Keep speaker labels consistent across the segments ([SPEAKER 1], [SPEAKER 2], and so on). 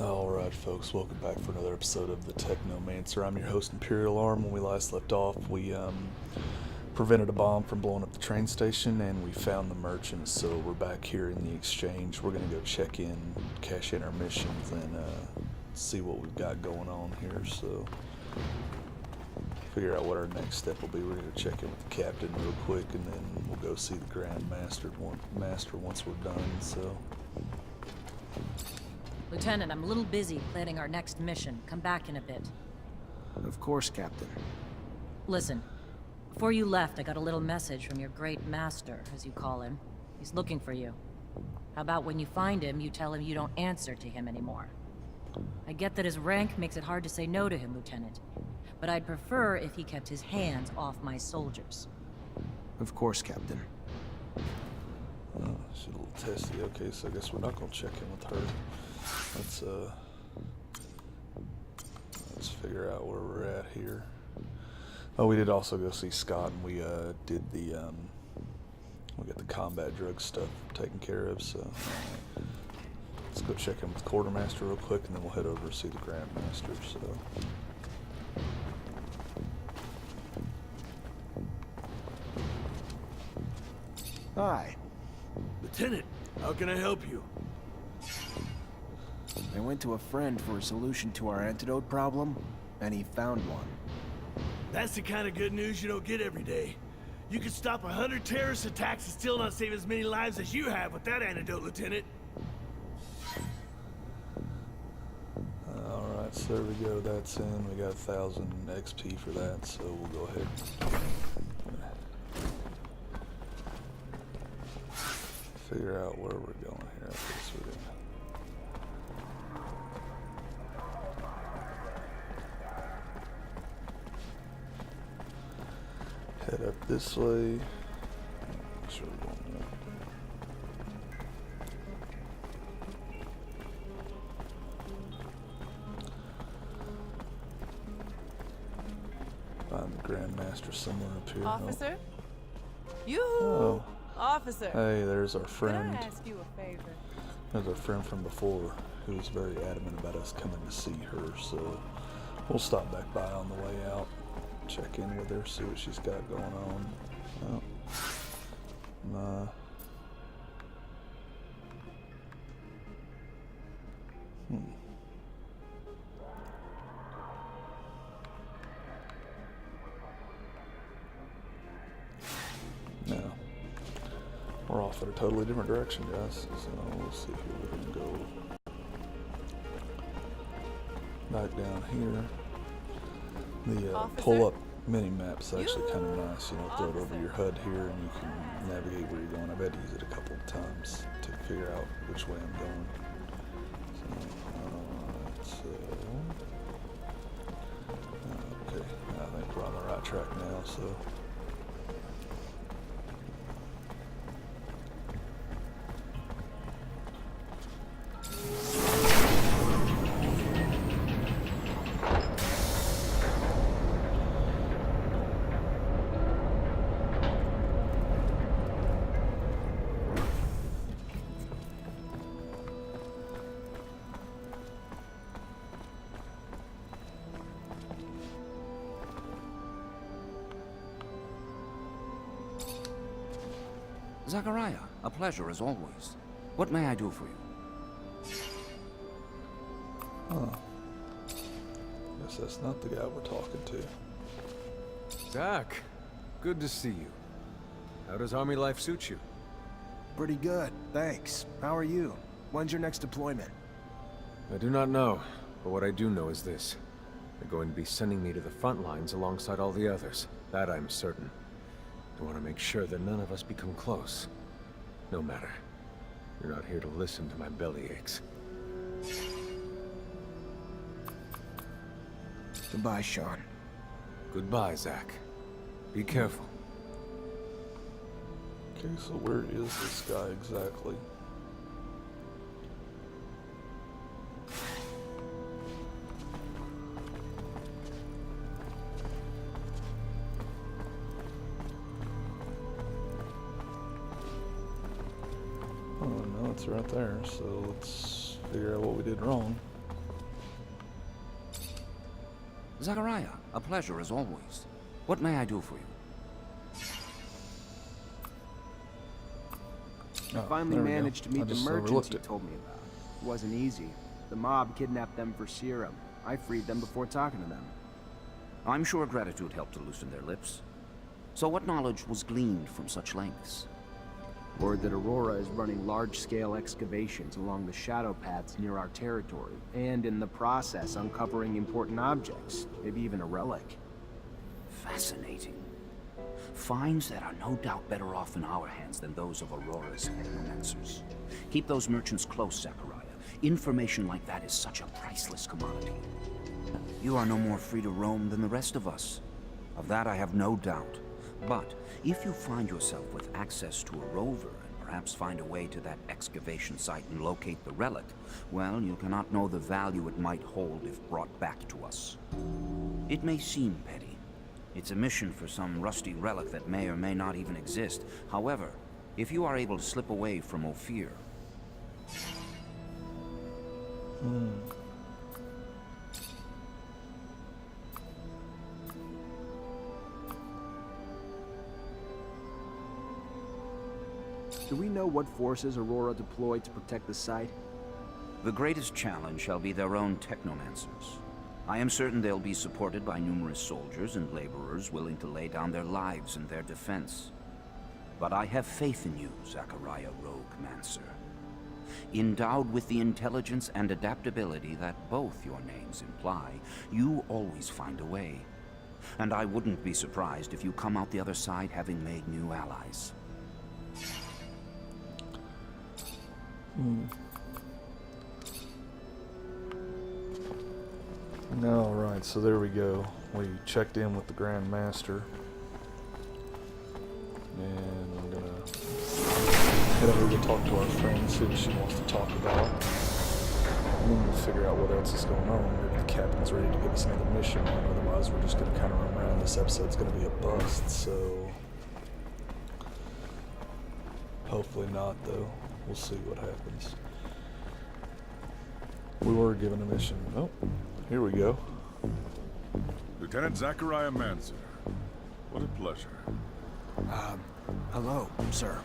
[SPEAKER 1] Alright folks, welcome back for another episode of the Technomancer. I'm your host, Imperial Arm. When we last left off, we prevented a bomb from blowing up the train station, and we found the merchant, so we're back here in the exchange. We're going to go check in, cash in our missions, and see what we've got going on here, so figure out what our next step will be. We're going to check in with the captain real quick, and then we'll go see the Grand Master once we're done, so...
[SPEAKER 2] Lieutenant, I'm a little busy planning our next mission. Come back in a bit.
[SPEAKER 3] Of course, Captain.
[SPEAKER 2] Listen, before you left, I got a little message from your great master, as you call him. He's looking for you. How about when you find him, you tell him you don't answer to him anymore? I get that his rank makes it hard to say no to him, Lieutenant. But I'd prefer if he kept his hands off my soldiers.
[SPEAKER 3] Of course, Captain.
[SPEAKER 1] Oh, she's a little testy. Okay, so I guess we're not going to check in with her. Let's figure out where we're at here. Oh, we did also go see Scott, and we did the we got the combat drug stuff taken care of. So let's go check in with the quartermaster real quick, and then we'll head over to see the Grand Master. So.
[SPEAKER 3] Hi.
[SPEAKER 4] Lieutenant, how can I help you?
[SPEAKER 3] I went to a friend for a solution to our antidote problem, and he found one.
[SPEAKER 4] That's the kind of good news you don't get every day. You could stop 100 terrorist attacks and still not save as many lives as you have with that antidote, Lieutenant.
[SPEAKER 1] Alright, so there we go. That's in. We got 1,000 XP for that, so we'll go ahead. Figure out where we're going here. I guess we're gonna... head up this way. Sure we won't know. Find the Grand Master somewhere up here.
[SPEAKER 5] Officer? Yoo-hoo!
[SPEAKER 1] Oh.
[SPEAKER 5] Officer!
[SPEAKER 1] Hey, there's our friend.
[SPEAKER 5] Could I ask you a favor?
[SPEAKER 1] There's our friend from before, who was very adamant about us coming to see her, so we'll stop back by on the way out. Check in with her, see what she's got going on. Oh. Nah. No. We're off in a totally different direction, guys. So we'll see here. We're gonna go back down here. The pull-up mini-map's actually kind of nice. You know, throw it over your HUD here, and you can navigate where you're going. I've had to use it a couple of times to figure out which way I'm going. Okay, I think we're on the right track now. So.
[SPEAKER 6] Zachariah, a pleasure as always. What may I do for you?
[SPEAKER 1] Huh. Guess that's not the guy we're talking to.
[SPEAKER 7] Zach, good to see you. How does army life suit you?
[SPEAKER 3] Pretty good, thanks. How are you? When's your next deployment?
[SPEAKER 7] I do not know, but what I do know is this. They're going to be sending me to the front lines alongside all the others. That I'm certain. I want to make sure that none of us become close. No matter. You're not here to listen to my belly aches.
[SPEAKER 3] Goodbye, Sean.
[SPEAKER 7] Goodbye, Zach. Be careful.
[SPEAKER 1] Okay, so where is this guy exactly? Oh no, it's right there. So let's figure out what we did wrong.
[SPEAKER 6] Zachariah, a pleasure as always. What may I do for you?
[SPEAKER 1] Oh,
[SPEAKER 3] Finally
[SPEAKER 1] there we go.
[SPEAKER 3] managed to
[SPEAKER 1] I
[SPEAKER 3] meet the
[SPEAKER 1] just
[SPEAKER 3] merchants
[SPEAKER 1] overlooked
[SPEAKER 3] you
[SPEAKER 1] it.
[SPEAKER 3] told me about. It wasn't easy. The mob kidnapped them for serum. I freed them before talking to them.
[SPEAKER 6] I'm sure gratitude helped to loosen their lips. So what knowledge was gleaned from such lengths?
[SPEAKER 3] Word that Aurora is running large-scale excavations along the shadow paths near our territory, and in the process uncovering important objects, maybe even a relic.
[SPEAKER 6] Fascinating. Finds that are no doubt better off in our hands than those of Aurora's Technomancers. Keep those merchants close, Zachariah. Information like that is such a priceless commodity. You are no more free to roam than the rest of us. Of that I have no doubt. But if you find yourself with access to a rover and perhaps find a way to that excavation site and locate the relic, well, you cannot know the value it might hold if brought back to us. It may seem petty. It's a mission for some rusty relic that may or may not even exist. However, if you are able to slip away from Ophir...
[SPEAKER 3] Do we know what forces Aurora deployed to protect the site?
[SPEAKER 6] The greatest challenge shall be their own Technomancers. I am certain they'll be supported by numerous soldiers and laborers willing to lay down their lives in their defense. But I have faith in you, Zachariah Rogue-Mancer. Endowed with the intelligence and adaptability that both your names imply, you always find a way. And I wouldn't be surprised if you come out the other side having made new allies.
[SPEAKER 1] Alright, so there we go. We checked in with the Grand Master. And I'm gonna head over to talk to our friend, see what she wants to talk about. And then we'll figure out what else is going on. Maybe the captain's ready to give us another mission, otherwise we're just gonna kind of run around. This episode's gonna be a bust, so... hopefully not, though. We'll see what happens. We were given a mission. Oh, here we go.
[SPEAKER 8] Lieutenant Zachariah Mancer. What a pleasure.
[SPEAKER 3] Hello, sir.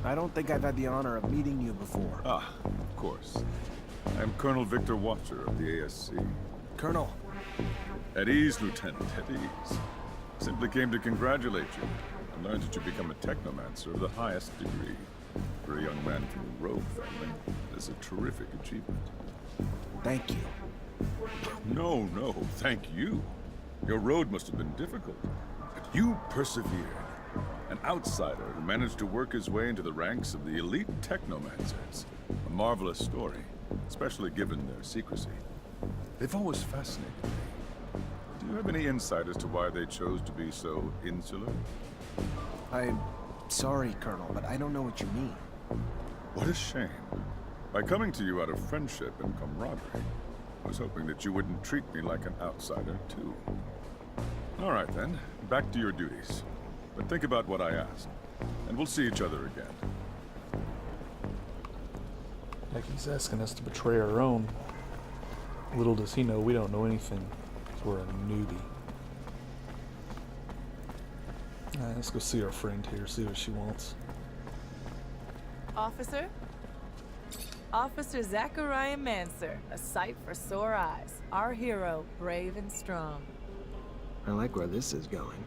[SPEAKER 3] I don't think I've had the honor of meeting you before.
[SPEAKER 8] Ah, of course. I am Colonel Victor Watcher of the ASC.
[SPEAKER 3] Colonel.
[SPEAKER 8] At ease, Lieutenant, at ease. Simply came to congratulate you and learn that you become a Technomancer of the highest degree. For a young man from the Rogue family, it's a terrific achievement.
[SPEAKER 3] Thank you.
[SPEAKER 8] No, thank you. Your road must have been difficult, but you persevered. An outsider who managed to work his way into the ranks of the elite Technomancers. A marvelous story, especially given their secrecy. They've always fascinated me. Do you have any insight as to why they chose to be so insular?
[SPEAKER 3] I'm sorry, Colonel, but I don't know what you mean.
[SPEAKER 8] What a shame. By coming to you out of friendship and camaraderie, I was hoping that you wouldn't treat me like an outsider, too. All right, then. Back to your duties. But think about what I asked, and we'll see each other again.
[SPEAKER 1] Like he's asking us to betray our own. Little does he know we don't know anything. We're a newbie. Alright, let's go see our friend here, see what she wants.
[SPEAKER 5] Officer? Officer Zachariah Mancer, a sight for sore eyes. Our hero, brave and strong.
[SPEAKER 3] I like where this is going.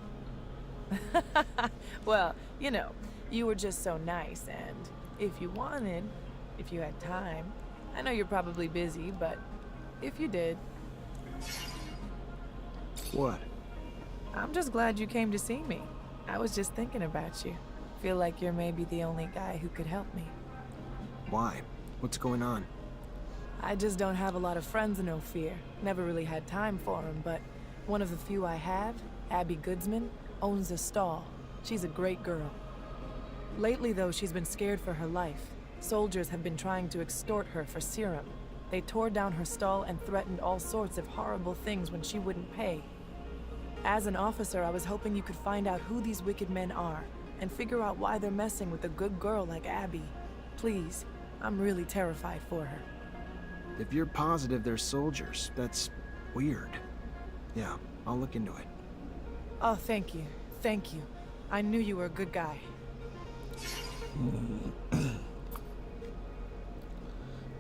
[SPEAKER 5] Well, you know, you were just so nice, and if you wanted, if you had time, I know you're probably busy, but if you did...
[SPEAKER 3] What?
[SPEAKER 5] I'm just glad you came to see me. I was just thinking about you. Feel like you're maybe the only guy who could help me.
[SPEAKER 3] Why? What's going on?
[SPEAKER 5] I just don't have a lot of friends in Ophir. Never really had time for them, but one of the few I have, Abby Goodsman, owns a stall. She's a great girl. Lately, though, she's been scared for her life. Soldiers have been trying to extort her for serum. They tore down her stall and threatened all sorts of horrible things when she wouldn't pay. As an officer, I was hoping you could find out who these wicked men are and figure out why they're messing with a good girl like Abby. Please, I'm really terrified for her.
[SPEAKER 3] If you're positive they're soldiers, that's weird. Yeah, I'll look into it.
[SPEAKER 5] Oh, thank you. Thank you. I knew you were a good guy.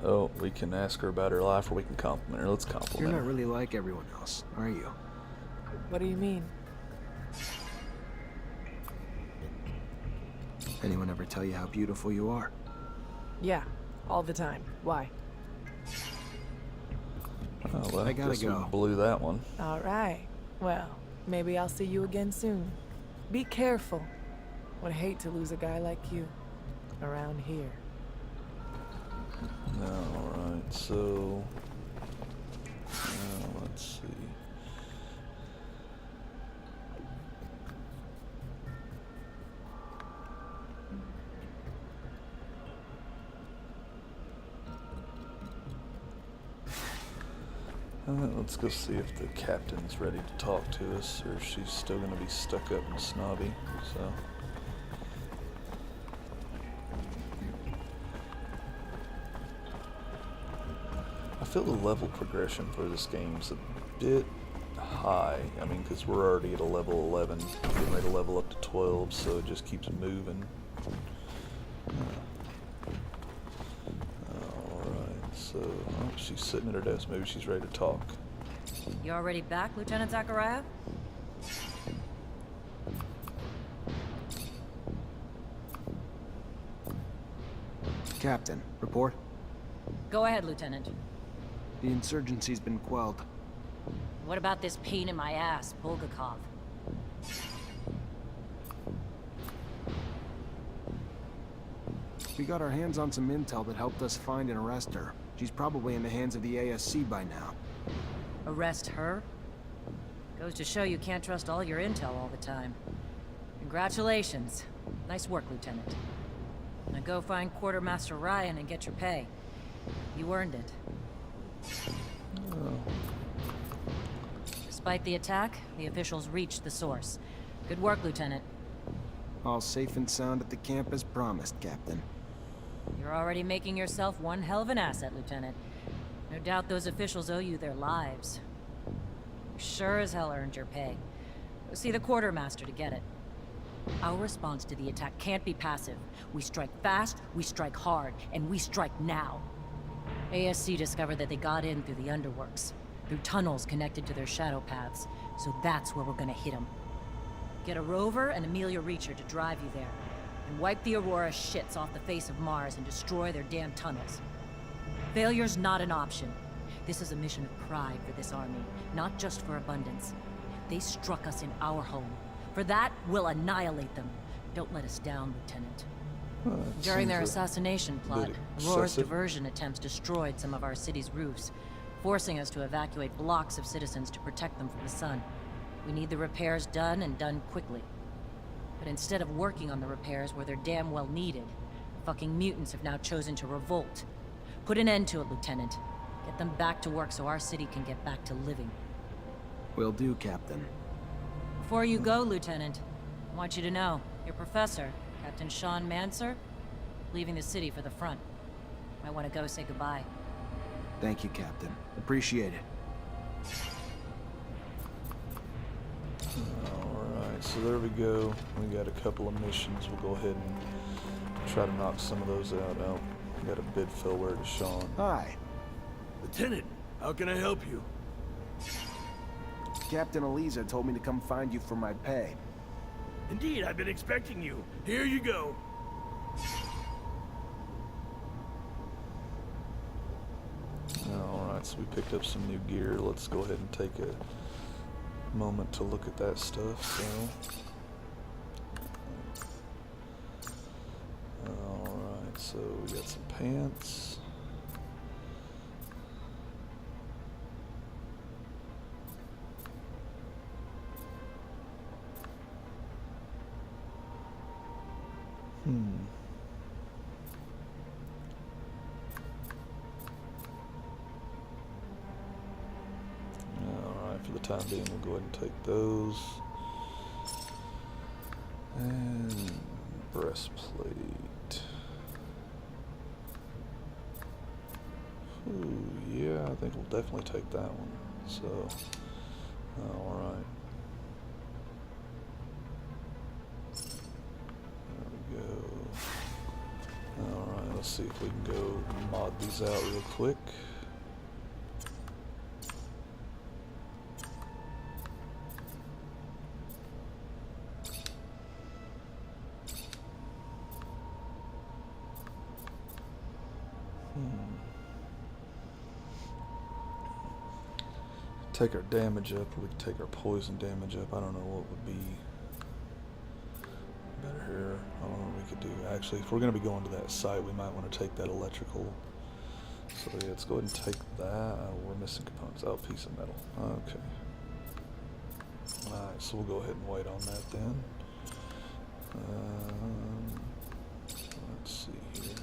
[SPEAKER 1] Oh, we can ask her about her life or we can compliment her. Let's compliment
[SPEAKER 3] You're
[SPEAKER 1] her.
[SPEAKER 3] not really like everyone else, are you?
[SPEAKER 5] What do you mean?
[SPEAKER 3] Anyone ever tell you how beautiful you are?
[SPEAKER 5] Yeah, all the time. Why?
[SPEAKER 1] Oh, well,
[SPEAKER 3] I gotta
[SPEAKER 1] guess we
[SPEAKER 3] go.
[SPEAKER 1] blew that one.
[SPEAKER 5] All right. Well, maybe I'll see you again soon. Be careful. Would hate to lose a guy like you around here.
[SPEAKER 1] Alright, so... let's see. Let's go see if the captain's ready to talk to us, or if she's still going to be stuck up and snobby, so... I feel the level progression for this game's a bit high. I mean, because we're already at a level 11, getting ready to level up to 12, so it just keeps moving. Alright, so she's sitting at her desk. Maybe she's ready to talk.
[SPEAKER 2] You already back, Lieutenant Zachariah?
[SPEAKER 3] Captain, report.
[SPEAKER 2] Go ahead, Lieutenant.
[SPEAKER 3] The insurgency's been quelled.
[SPEAKER 2] What about this pain in my ass, Bulgakov?
[SPEAKER 3] We got our hands on some intel that helped us find and arrest her. She's probably in the hands of the ASC by now.
[SPEAKER 2] Arrest her? Goes to show you can't trust all your intel all the time. Congratulations. Nice work, Lieutenant. Now go find Quartermaster Ryan and get your pay. You earned it. Despite the attack, the officials reached the source. Good work, Lieutenant.
[SPEAKER 3] All safe and sound at the camp as promised, Captain.
[SPEAKER 2] You're already making yourself one hell of an asset, Lieutenant. No doubt those officials owe you their lives. You sure as hell earned your pay. Go see the quartermaster to get it. Our response to the attack can't be passive. We strike fast, we strike hard, and we strike now. ASC discovered that they got in through the underworks, through tunnels connected to their shadow paths, so that's where we're gonna hit them. Get a rover and Amelia Reacher to drive you there, and wipe the Aurora shits off the face of Mars and destroy their damn tunnels. Failure's not an option. This is a mission of pride for this army, not just for abundance. They struck us in our home. For that, we'll annihilate them. Don't let us down, Lieutenant. During their assassination plot, Aurora's diversion attempts destroyed some of our city's roofs, forcing us to evacuate blocks of citizens to protect them from the sun. We need the repairs done, and done quickly. But instead of working on the repairs where they're damn well needed, fucking mutants have now chosen to revolt. Put an end to it, Lieutenant. Get them back to work so our city can get back to living.
[SPEAKER 3] Will do, Captain.
[SPEAKER 2] Before you go, Lieutenant, I want you to know, your professor, Captain Technomancer, leaving the city for the front. Might want to go say goodbye.
[SPEAKER 3] Thank you, Captain. Appreciate it.
[SPEAKER 1] Alright, so there we go. We got a couple of missions. We'll go ahead and try to knock some of those out. We got a bid fillware to Sean.
[SPEAKER 3] Hi.
[SPEAKER 4] Lieutenant, how can I help you?
[SPEAKER 3] Captain Eliza told me to come find you for my pay.
[SPEAKER 4] Indeed, I've been expecting you. Here you go.
[SPEAKER 1] Alright, so we picked up some new gear. Let's go ahead and take a moment to look at that stuff. Alright, so we got some pants. Alright, for the time being, we'll go ahead and take those. And breastplate. Ooh, yeah, I think we'll definitely take that one. So, Alright. There we go. Alright, let's see if we can go mod these out real quick. Take our damage up, or we can take our poison damage up. I don't know what would be better here. I don't know what we could do. Actually, if we're going to be going to that site, we might want to take that electrical. So yeah, let's go ahead and take that. We're missing components. Oh, piece of metal. Okay. Alright, so we'll go ahead and wait on that then. Let's see here.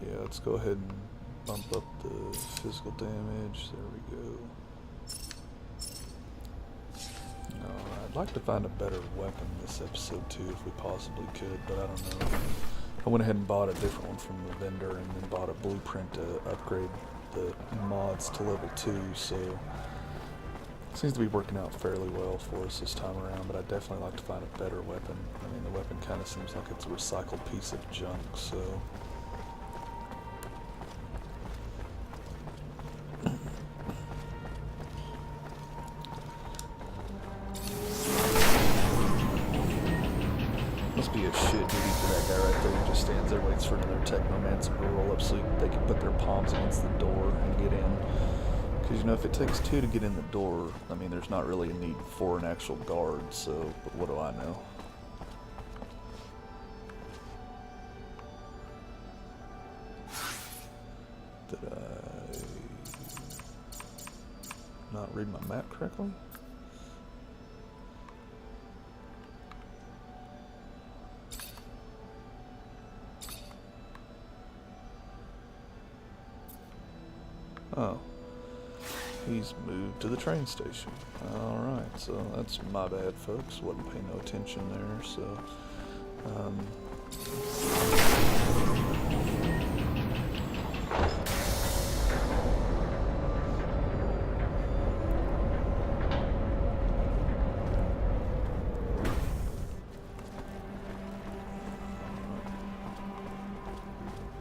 [SPEAKER 1] Yeah, let's go ahead and bump up the physical damage. There we go. I'd like to find a better weapon this episode too, if we possibly could, but I don't know. I went ahead and bought a different one from the vendor, and then bought a blueprint to upgrade the mods to level 2, so it seems to be working out fairly well for us this time around, but I'd definitely like to find a better weapon. I mean, the weapon kind of seems like it's a recycled piece of junk, so... Must be a shit duty for that guy right there who just stands there, waits for another Technomancer to roll up so they can put their palms against the door and get in. Because, you know, if it takes 2 to get in the door, I mean, there's not really a need for an actual guard, so, but what do I know? Did I not read my map correctly? Oh. He's moved to the train station. Alright, so that's my bad, folks. Wasn't paying no attention there, so...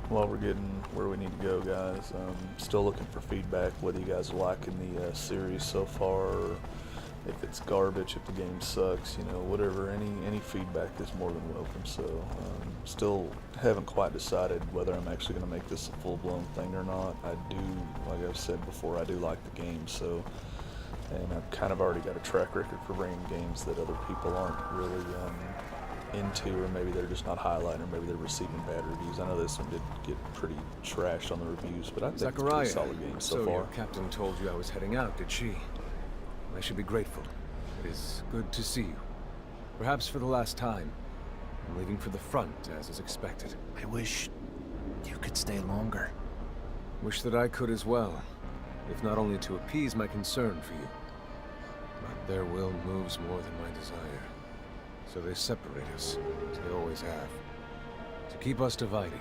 [SPEAKER 1] While we're getting where we need to go, guys, still looking for feedback, whether you guys are liking the series so far, or if it's garbage, if the game sucks, you know, whatever, any feedback is more than welcome. So still haven't quite decided whether I'm actually going to make this a full-blown thing or not. I do, like I've said before, I do like the game, so, and I've kind of already got a track record for bringing games that other people aren't really into, or maybe they're just not highlighting, or maybe they're receiving bad reviews. I know this one did get pretty trashed on the reviews, but I think it's a pretty solid game so far.
[SPEAKER 7] Your captain told you I was heading out, did she? I should be grateful. It is good to see you. Perhaps for the last time. I'm leaving for the front, as is expected.
[SPEAKER 3] I wish you could stay longer.
[SPEAKER 7] Wish that I could as well, if not only to appease my concern for you. But their will moves more than my desire. So they separate us, as they always have. To keep us divided.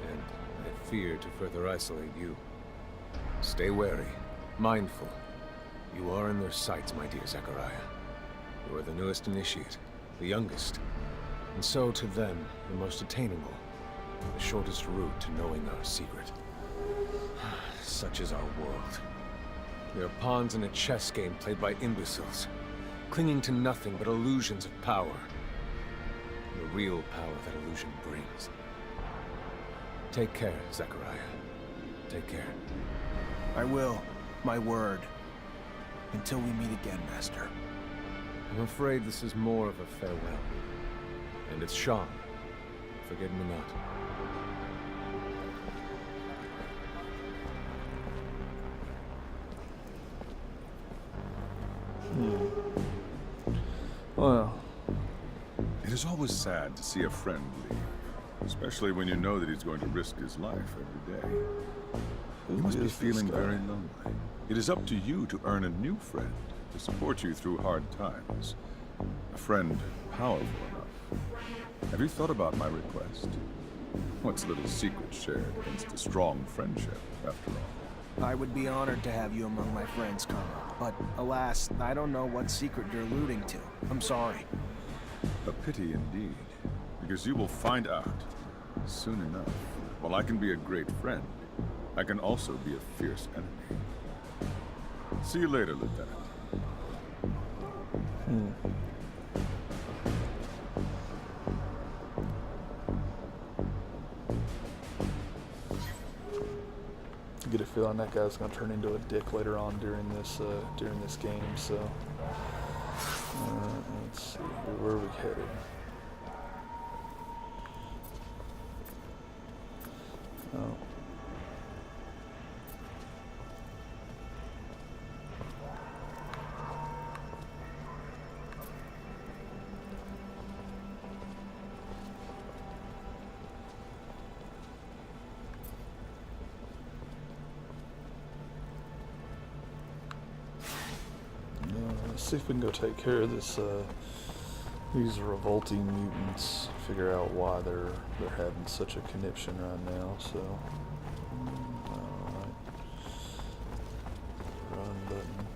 [SPEAKER 7] And I fear to further isolate you. Stay wary, mindful. You are in their sights, my dear Zachariah. You are the newest initiate, the youngest. And so, to them, the most attainable. The shortest route to knowing our secret. Such is our world. We are pawns in a chess game played by imbeciles, clinging to nothing but illusions of power. The real power that illusion brings. Take care, Zachariah. Take care.
[SPEAKER 3] I will. My word. Until we meet again, Master.
[SPEAKER 7] I'm afraid this is more of a farewell. And it's Sean. Forget me not.
[SPEAKER 1] Well,
[SPEAKER 8] It is always sad to see a friend leave, especially when you know that he's going to risk his life every day. You must be feeling very lonely. It is up to you to earn a new friend to support you through hard times. A friend powerful enough. Have you thought about my request? What's little secret shared against a strong friendship, after all?
[SPEAKER 3] I would be honored to have you among my friends, Colonel. But alas, I don't know what secret you're alluding to. I'm sorry.
[SPEAKER 8] A pity indeed, because you will find out soon enough. While I can be a great friend, I can also be a fierce enemy. See you later, Lieutenant.
[SPEAKER 1] Get a feeling that guy's gonna turn into a dick later on during this game. So let's see, where are we headed? Oh. Let's see if we can go take care of this. These revolting mutants. Figure out why they're having such a conniption right now. So, all right. Run button.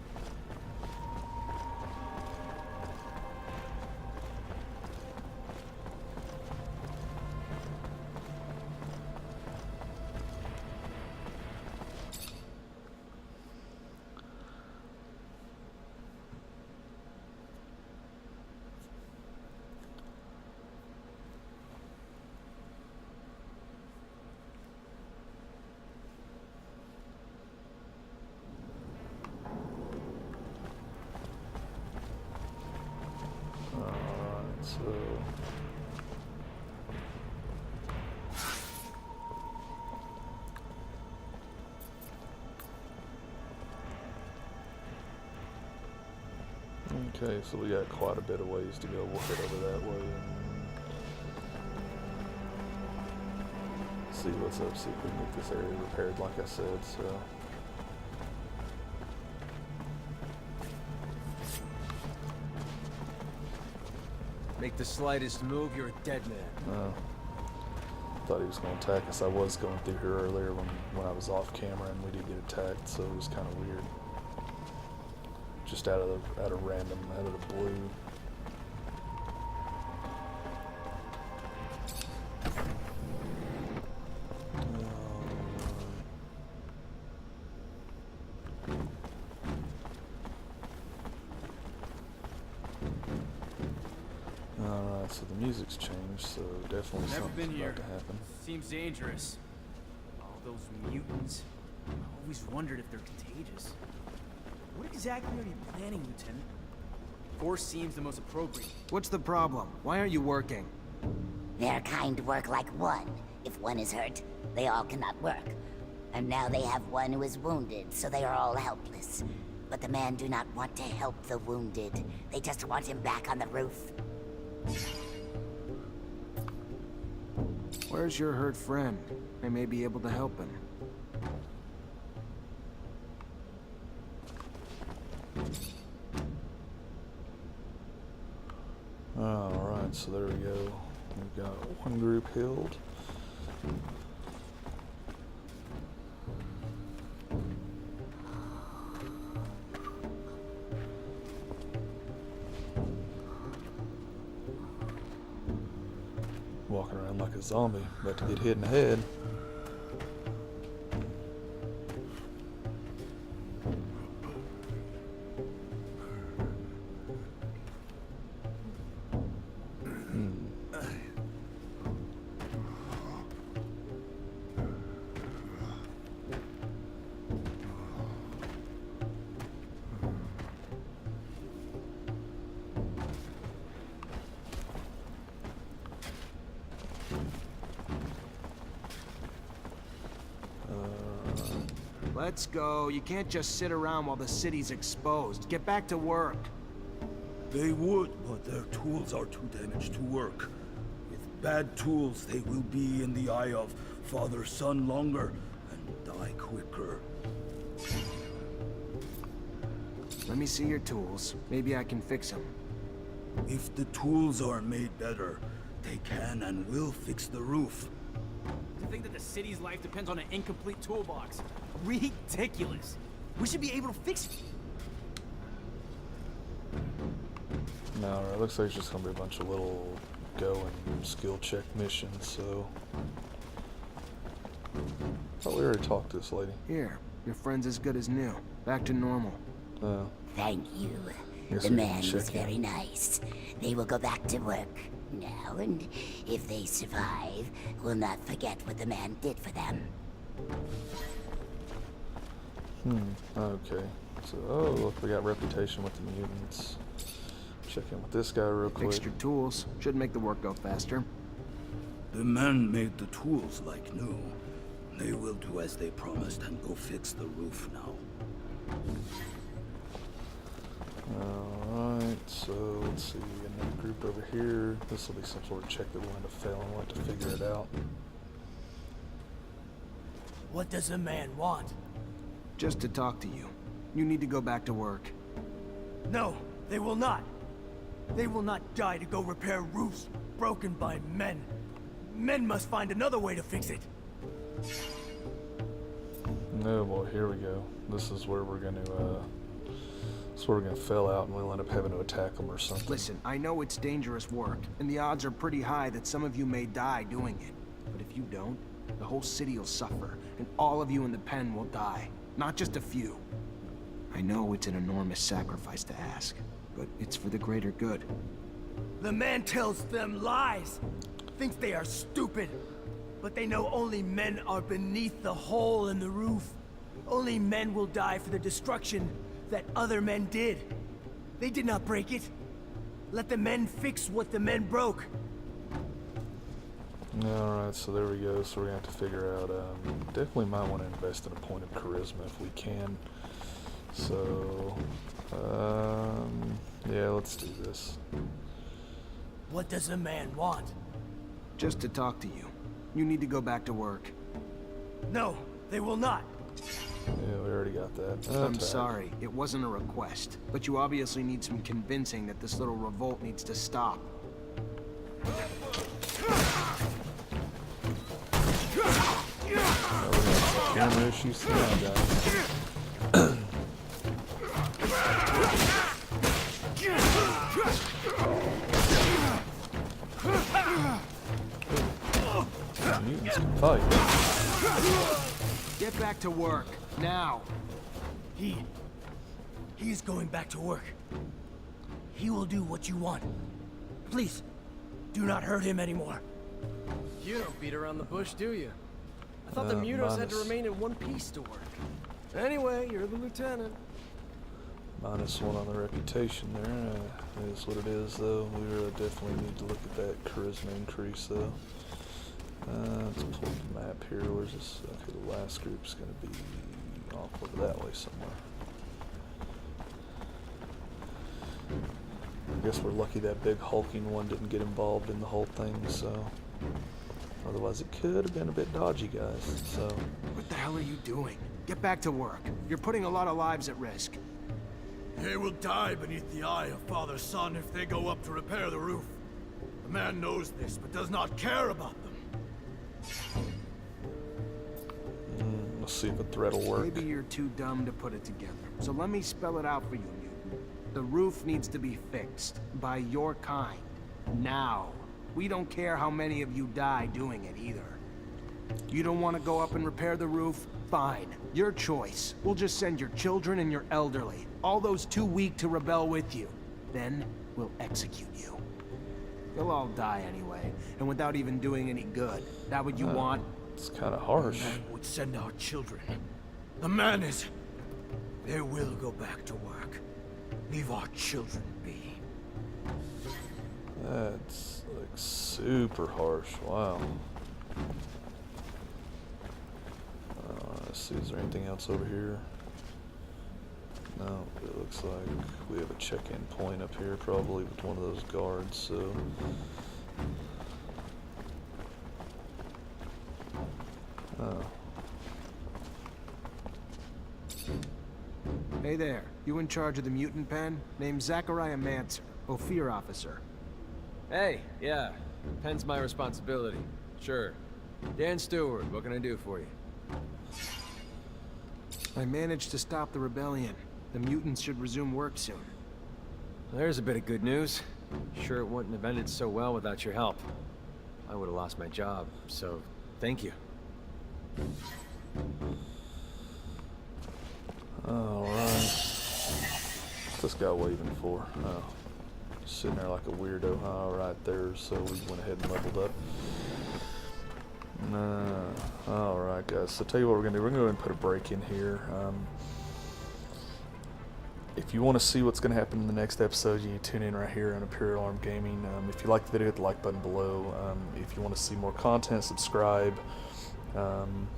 [SPEAKER 1] So okay, so we got quite a bit of ways to go. We'll head over that way and see what's up, see if we can get this area repaired like I said, so
[SPEAKER 3] Make the slightest move, you're a dead man.
[SPEAKER 1] thought he was going to attack us. I was going through here earlier when I was off camera and we did get attacked, so it was kind of weird. Just out of the blue. Alright, so the music's changed, so definitely something's about to happen.
[SPEAKER 9] Seems dangerous. All those mutants. I always wondered if they're contagious. What exactly are you planning, Lieutenant? Force seems the most appropriate.
[SPEAKER 3] What's the problem? Why aren't you working?
[SPEAKER 10] Their kind work like one. If one is hurt, they all cannot work. And now they have one who is wounded, so they are all helpless. But the men do not want to help the wounded. They just want him back on the roof.
[SPEAKER 3] Where's your hurt friend? I may be able to help him.
[SPEAKER 1] Alright, so there we go. We've got one group healed. Walking around like a zombie, about to get hit in the head.
[SPEAKER 3] Let's go. You can't just sit around while the city's exposed. Get back to work.
[SPEAKER 11] They would, but their tools are too damaged to work. With bad tools, they will be in the eye of father-son longer and die quicker.
[SPEAKER 3] Let me see your tools. Maybe I can fix them.
[SPEAKER 11] If the tools are made better, they can and will fix the roof.
[SPEAKER 9] To think that the city's life depends on an incomplete toolbox. Ridiculous. We should be able to fix it.
[SPEAKER 1] No, it looks like it's just gonna be a bunch of little go and skill check missions, so... Thought we already talked to this lady.
[SPEAKER 3] Here, your friend's as good as new. Back to normal.
[SPEAKER 1] Oh.
[SPEAKER 10] Thank you.
[SPEAKER 1] Guess
[SPEAKER 10] The
[SPEAKER 1] we can
[SPEAKER 10] man was
[SPEAKER 1] check in.
[SPEAKER 10] very nice. They will go back to work now, and if they survive, will not forget what the man did for them.
[SPEAKER 1] Okay. So, oh, look, we got reputation with the mutants. Check in with this guy real quick.
[SPEAKER 3] Fixed your tools. Should make the work go faster.
[SPEAKER 11] The men made the tools like new. They will do as they promised and go fix the roof now.
[SPEAKER 1] Alright, so let's see, another group over here. This will be some sort of check that we'll end up failing. We'll have to figure it out.
[SPEAKER 4] What does the man want?
[SPEAKER 3] Just to talk to you. You need to go back to work.
[SPEAKER 4] No, they will not. They will not die to go repair roofs broken by men. Men must find another way to fix it.
[SPEAKER 1] No, well, here we go. This is where we're gonna, fail out and we'll end up having to attack them or something.
[SPEAKER 3] Listen, I know it's dangerous work, and the odds are pretty high that some of you may die doing it. But if you don't, the whole city will suffer, and all of you in the pen will die. Not just a few. I know it's an enormous sacrifice to ask, but it's for the greater good.
[SPEAKER 4] The man tells them lies. Thinks they are stupid. But they know only men are beneath the hole in the roof. Only men will die for the destruction that other men did. They did not break it. Let the men fix what the men broke.
[SPEAKER 1] Alright, so there we go. So we're gonna have to figure out, definitely might want to invest in a point of charisma if we can. So, yeah, let's do this.
[SPEAKER 4] What does the man want?
[SPEAKER 3] Just to talk to you. You need to go back to work.
[SPEAKER 4] No, they will not.
[SPEAKER 1] Yeah, we already got that.
[SPEAKER 3] I'm
[SPEAKER 1] Attack.
[SPEAKER 3] sorry, it wasn't a request. But you obviously need some convincing that this little revolt needs to stop.
[SPEAKER 1] Oh, we got some camera issues now, guys. Mutants can fight.
[SPEAKER 3] Get back to work, now.
[SPEAKER 4] He is going back to work. He will do what you want. Please, do not hurt him anymore.
[SPEAKER 12] You don't beat around the bush, do you? I thought the Mutos had to remain in one piece to work. Anyway, you're the lieutenant.
[SPEAKER 1] -1 on the reputation there. It is what it is, though. We really definitely need to look at that charisma increase, though. Let's pull up the map here. Where's this? Okay, the last group's going to be off over that way somewhere. I guess we're lucky that big hulking one didn't get involved in the whole thing, so... Otherwise it could have been a bit dodgy, guys, so...
[SPEAKER 3] What the hell are you doing? Get back to work. You're putting a lot of lives at risk.
[SPEAKER 4] They will die beneath the eye of Father Son if they go up to repair the roof. The man knows this, but does not care about them.
[SPEAKER 1] Let's see if a threat will work.
[SPEAKER 3] Maybe you're too dumb to put it together. So let me spell it out for you, mutant. The roof needs to be fixed. By your kind. Now. We don't care how many of you die doing it either. You don't want to go up and repair the roof? Fine. Your choice. We'll just send your children and your elderly. All those too weak to rebel with you. Then, we'll execute you. You'll all die anyway, and without even doing any good. That what you want?
[SPEAKER 1] It's kind of harsh.
[SPEAKER 4] The man would send our children. The man is... They will go back to work. Leave our children be.
[SPEAKER 1] That's like super harsh. Wow. Let's see, is there anything else over here? No, it looks like we have a check-in point up here, probably with one of those guards, so... Oh.
[SPEAKER 3] Hey there, you in charge of the mutant pen? Name's Technomancer. Ophir officer.
[SPEAKER 12] Hey, yeah. Pen's my responsibility. Sure. Dan Stewart, what can I do for you?
[SPEAKER 3] I managed to stop the rebellion. The mutants should resume work soon.
[SPEAKER 12] There's a bit of good news. Sure it wouldn't have ended so well without your help. I would have lost my job, so thank you.
[SPEAKER 1] Alright. What's this guy waving for? Oh. Sitting there like a weirdo. Alright there, so we went ahead and leveled up. Alright guys, so tell you what we're gonna do. We're gonna go ahead and put a break in here. If you want to see what's going to happen in the next episode, you tune in right here on Imperial Arm Gaming. If you like the video, hit the like button below. If you want to see more content, subscribe. And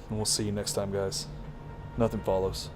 [SPEAKER 1] we'll see you next time, guys. Nothing follows.